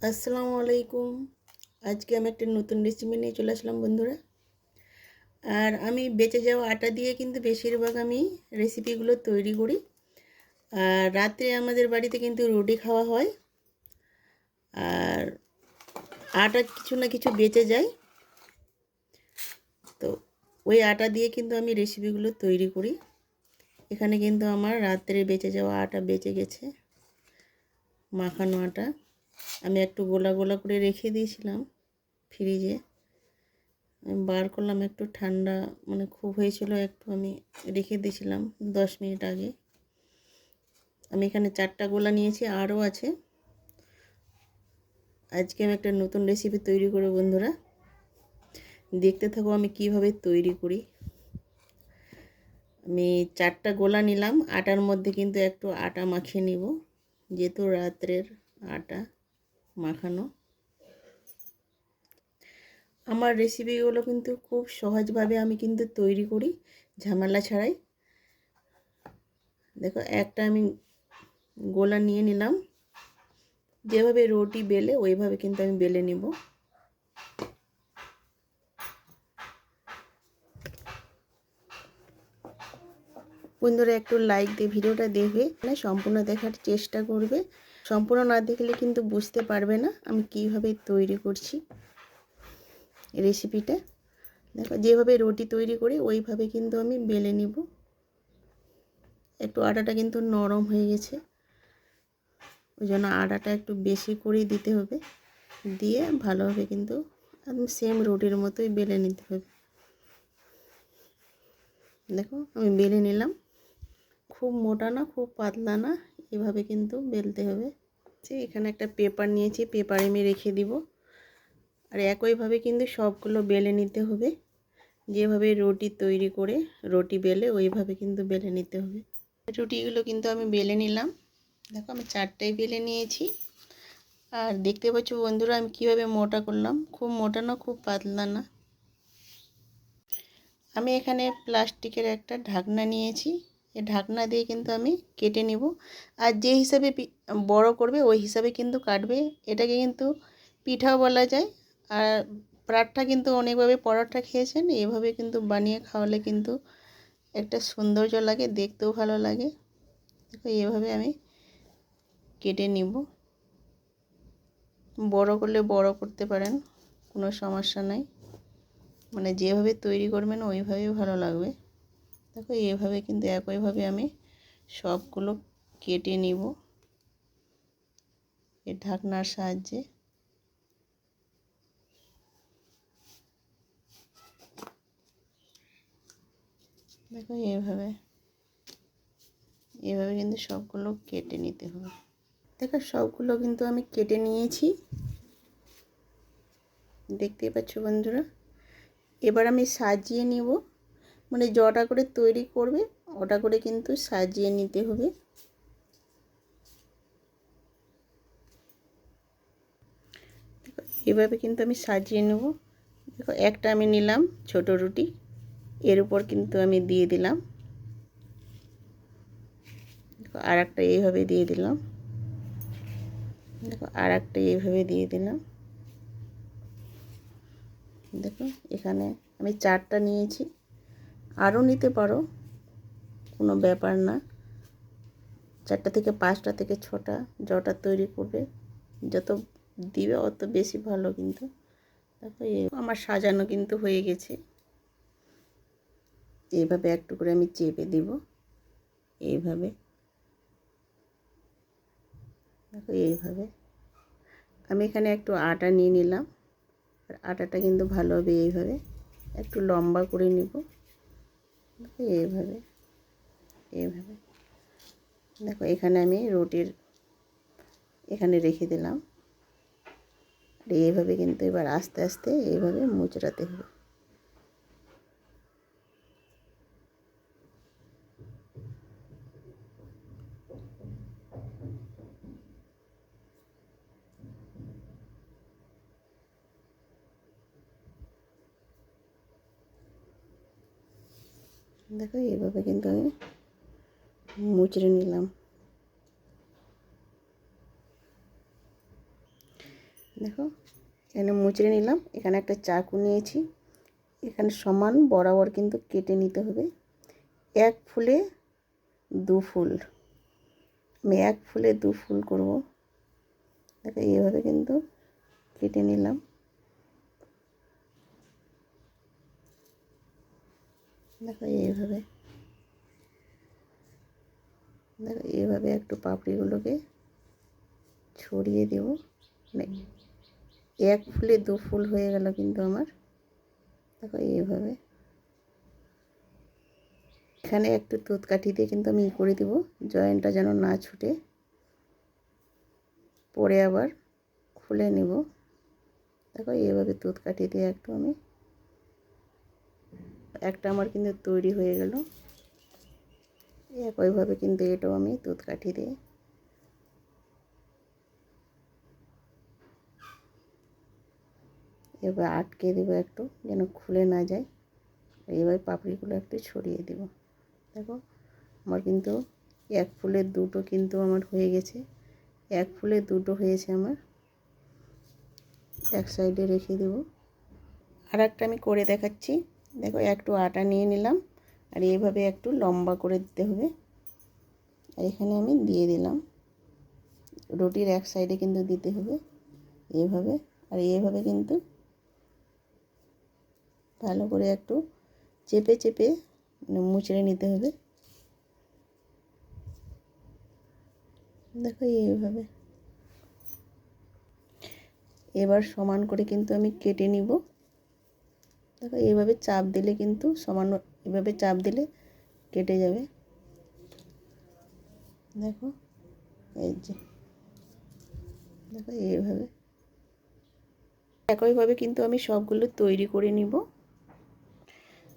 আসসালামু আলাইকুম। আজকে আমি একটা নতুন রেসিপি নিয়ে চলে আসলাম বন্ধুরা। আর আমি বেঁচে যাওয়া আটা দিয়ে কিন্তু বেশিরভাগ আমি রেসিপিগুলো তৈরি করি। আর রাত্রে আমাদের বাড়িতে কিন্তু রুটি খাওয়া হয়। আর আটা কিছু না কিছু বেঁচে যায়, তো ওই আটা দিয়ে কিন্তু আমি রেসিপিগুলো তৈরি করি। এখানে কিন্তু আমার রাত্রে বেঁচে যাওয়া আটা বেঁচে গেছে, মাখানো আটা। আমি একটু গোলা গোলা করে রেখে দিয়েছিলাম ফ্রিজে। আমি বার করলাম, একটু ঠান্ডা খুব হয়েছিল, একটু আমি রেখে দিয়েছিলাম 10 মিনিট আগে। আমি এখানে 4টা গোলা নিয়েছি, আরও আছে। আজকে আমি একটা নতুন রেসিপি তৈরি করব বন্ধুরা, দেখতে থাকো আমি কিভাবে তৈরি করি। আমি 4টা গোলা নিলাম, আটার মধ্যে কিন্তু একটু আটা মাখিয়ে নিব, যেহেতু রাত্রের আটা মাখানো। আমার রেসিপিগুলো কিন্তু খুব সহজভাবে আমি কিন্তু তৈরি করি, ঝামেলা ছাড়াই। দেখো, একটা আমি গোলা নিয়ে নিলাম, যেভাবে রুটি বেলে ওইভাবে কিন্তু আমি বেলে নিব। বন্ধুরা, একটু লাইক দিয়ে ভিডিওটা দেখবে, সম্পূর্ণ দেখার চেষ্টা করবে। সম্পূর্ণ না দেখলে কিন্তু বুঝতে পারবে না আমি কিভাবে তৈরি করছি রেসিপিটা। দেখো, যেভাবে রুটি তৈরি করি ওইভাবে কিন্তু আমি বেলে নিব। একটু আটাটা কিন্তু নরম হয়ে গেছে, ওই জন্য আটাটা একটু বেশি করেই দিতে হবে, দিয়ে ভালোভাবে কিন্তু একদম সেম রুটির মতোই বেলে নিতে হবে। দেখো, আমি বেলে নিলাম। খুব মোটা না, খুব পাতলা না, এভাবে কিন্তু বেলতে হবে। এখানে একটা পেপার নিয়েছি, পেপারে আমি রেখে দিব। আর একইভাবে কিন্তু সবগুলো বেলে নিতে হবে, যেভাবে রুটি তৈরি করে রুটি বেলে ওইভাবে কিন্তু বেলে নিতে হবে। রুটিগুলো কিন্তু আমি বেলে নিলাম। দেখো, আমি 4টাই বেলে নিয়েছি। আর দেখতে পাচ্ছ বন্ধুরা আমি কিভাবে মোটা করলাম, খুব মোটা না, খুব পাতলা না। আমি এখানে প্লাস্টিকের একটা ঢাকনা নিয়েছি, এই ঢাকনা দিয়ে কিন্তু আমি কেটে নিব। আর যে হিসাবে বড় করবে ওই হিসাবে কিন্তু কাটবে। এটাকে কিন্তু পিঠাও বলা যায়। আর পরাঠা কিন্তু অনেকভাবে পরোটা খেয়েছেন, এভাবে কিন্তু বানিয়ে খাওয়ালে কিন্তু একটা সৌন্দর্য লাগে, দেখতেও ভালো লাগে। দেখো, এভাবে আমি কেটে নিব। বড় করলে বড় করতে পারেন, কোনো সমস্যা নাই। যেভাবে তৈরি করবেন ওইভাবেই ভালো লাগবে। দেখো, এইভাবে কিন্তু একইভাবে আমি সবগুলো কেটে নিব এই ঢাকনার সাহায্যে। দেখো, এইভাবে কিন্তু সবগুলো কেটে নিতে হবে। দেখো, সবগুলো কিন্তু আমি কেটে নিয়েছি, দেখতেই পাচ্ছ বন্ধুরা। এবার আমি সাজিয়ে নিব, যটা করে তৈরি করবে ওটা করে কিন্তু সাজিয়ে নিতে হবে। এভাবে কিন্তু আমি সাজিয়ে নেব। দেখো, একটা আমি নিলাম ছোট রুটি, এর উপর কিন্তু আমি দিয়ে দিলাম। দেখো, আর একটা এইভাবে দিয়ে দিলাম। দেখো, আর একটা এইভাবে দিয়ে দিলাম। দেখো, এখানে আমি 4টা নিয়েছি, আরও নিতে পারো, কোনো ব্যাপার না। 4টা থেকে 5টা থেকে 6টা, যটা তৈরি করবে যত দিবে অত বেশি ভালো কিন্তু। দেখো, আমার সাজানো কিন্তু হয়ে গেছে। এইভাবে একটু করে আমি চেপে দিব, এইভাবে। দেখো, এইভাবে আমি এখানে একটু আটা নিয়ে নিলাম। আর আটাটা কিন্তু ভালোভাবে এইভাবে একটু লম্বা করে নিব। দেখো, এইভাবে এইভাবে। দেখো, এখানে আমি রুটির এখানে রেখে দিলাম। আর এইভাবে কিন্তু এবার আস্তে আস্তে এইভাবে মুচড়াতে হবে। দেখো, এইভাবে কিন্তু আমি মুচড়ে নিলাম। দেখো এখানে মুচড়ে নিলাম। এখানে একটা চাকু নিয়েছি, এখানে সমান বরাবর কিন্তু কেটে নিতে হবে। এক ফুলে দু ফুল, আমি এক ফুলে দু ফুল করব। দেখো এইভাবে কিন্তু কেটে নিলাম। দেখো এইভাবে, দেখো এইভাবে একটু পাপড়িগুলোকে ছড়িয়ে দেব। মানে এক ফুলে দু ফুল হয়ে গেল কিন্তু আমার। দেখো এইভাবে এখানে একটু তুঁতকাঠি দিয়ে কিন্তু আমি করে দেব, জয়েন্টটা যেন না ছুটে। পরে আবার খুলে নেব। দেখো এইভাবে তুঁতকাঠি দিয়ে একটু আমি, একটা আমার কিন্তু তৈরি হয়ে গেল। একইভাবে কিন্তু এটাও আমি তুঁতকাঠি দিয়ে এবার আটকে দেবো একটু, যেন খুলে না যায়। এইভাবে পাপড়িগুলো একটু ছড়িয়ে দেব। দেখো আমার কিন্তু এক ফুলে দুটো কিন্তু আমার হয়ে গেছে। এক ফুলে দুটো হয়েছে আমার। এক সাইডে রেখে দেব। আর একটা আমি করে দেখাচ্ছি। দেখো একটু আটা নিয়ে নিলাম, আর এইভাবে একটু লম্বা করে দিতে হবে। আর এখানে আমি দিয়ে দিলাম। রুটির এক সাইডে কিন্তু দিতে হবে এইভাবে। আর এইভাবে কিন্তু ভালো করে একটু চেপে চেপে মুচড়ে নিতে হবে। দেখো এইভাবে এবার সমান করে কিন্তু আমি কেটে নিব। দেখো এইভাবে চাপ দিলে কিন্তু সমান, এভাবে চাপ দিলে কেটে যাবে। দেখো এই যে, দেখো এইভাবে একইভাবে কিন্তু আমি সবগুলো তৈরি করে নিব।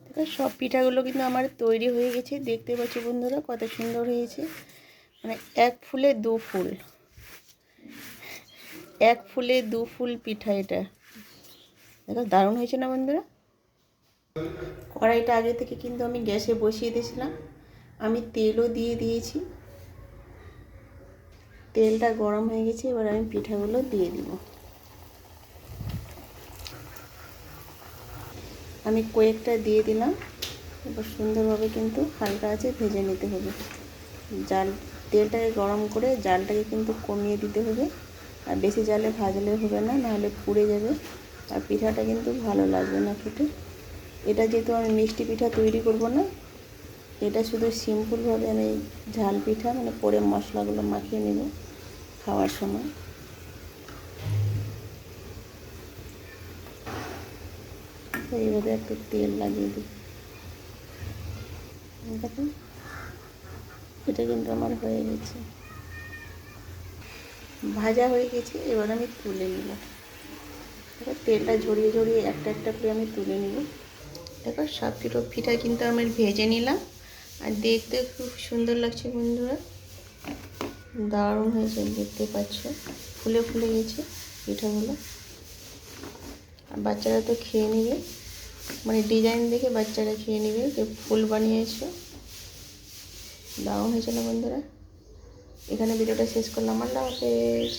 দেখো সব পিঠাগুলো কিন্তু আমার তৈরি হয়ে গেছে। দেখতে পাচ্ছ বন্ধুরা কত সুন্দর হয়েছে। মানে এক ফুলে দু ফুল, এক ফুলে দু ফুল পিঠা এটা। দেখো দারুণ হয়েছে না বন্ধুরা। কড়াইটা আগে থেকে কিন্তু আমি গ্যাসে বসিয়ে দিয়েছিলাম। আমি তেলও দিয়ে দিয়েছি। তেলটা গরম হয়ে গেছে, এবার আমি পিঠাগুলো দিয়ে দিব। আমি কয়েকটা দিয়ে দিলাম। এবার সুন্দরভাবে কিন্তু হালকা আছে ভেজে নিতে হবে। জাল তেলটাকে গরম করে জালটাকে কিন্তু কমিয়ে দিতে হবে। আর বেশি জালে ভাজলে হবে না, নাহলে পুড়ে যাবে আর পিঠাটা কিন্তু ভালো লাগবে না খেতে। এটা যেহেতু আমি মিষ্টি পিঠা তৈরি করব না, এটা শুধু সিম্পলভাবে আমি ঝাল পিঠা মানে পরে মশলাগুলো মাখিয়ে নেব খাওয়ার সময়। তো এইভাবে একটু তেল লাগিয়ে দিই। দেখুন এটা কিন্তু আমার হয়ে গেছে, ভাজা হয়ে গেছে। এবার আমি তুলে নিব। এবার তেলটা ঝরিয়ে ঝরিয়ে একটা একটা করে আমি তুলে নিব। এবার সব পিঠা কিন্তু আমি ভেজে নিলাম। আর দেখতে খুব সুন্দর লাগছে বন্ধুরা, দারুণ হয়েছে। দেখতে পাচ্ছ ফুলে ফুলে গেছে পিঠাগুলো। আর বাচ্চারা তো খেয়ে নেবে, মানে ডিজাইন দেখে বাচ্চারা খেয়ে নেবে যে ফুল বানিয়েছো। দারুণ হয়েছে না বন্ধুরা। এখানে ভিডিওটা শেষ করলাম। আল্লাহ হাফেজ।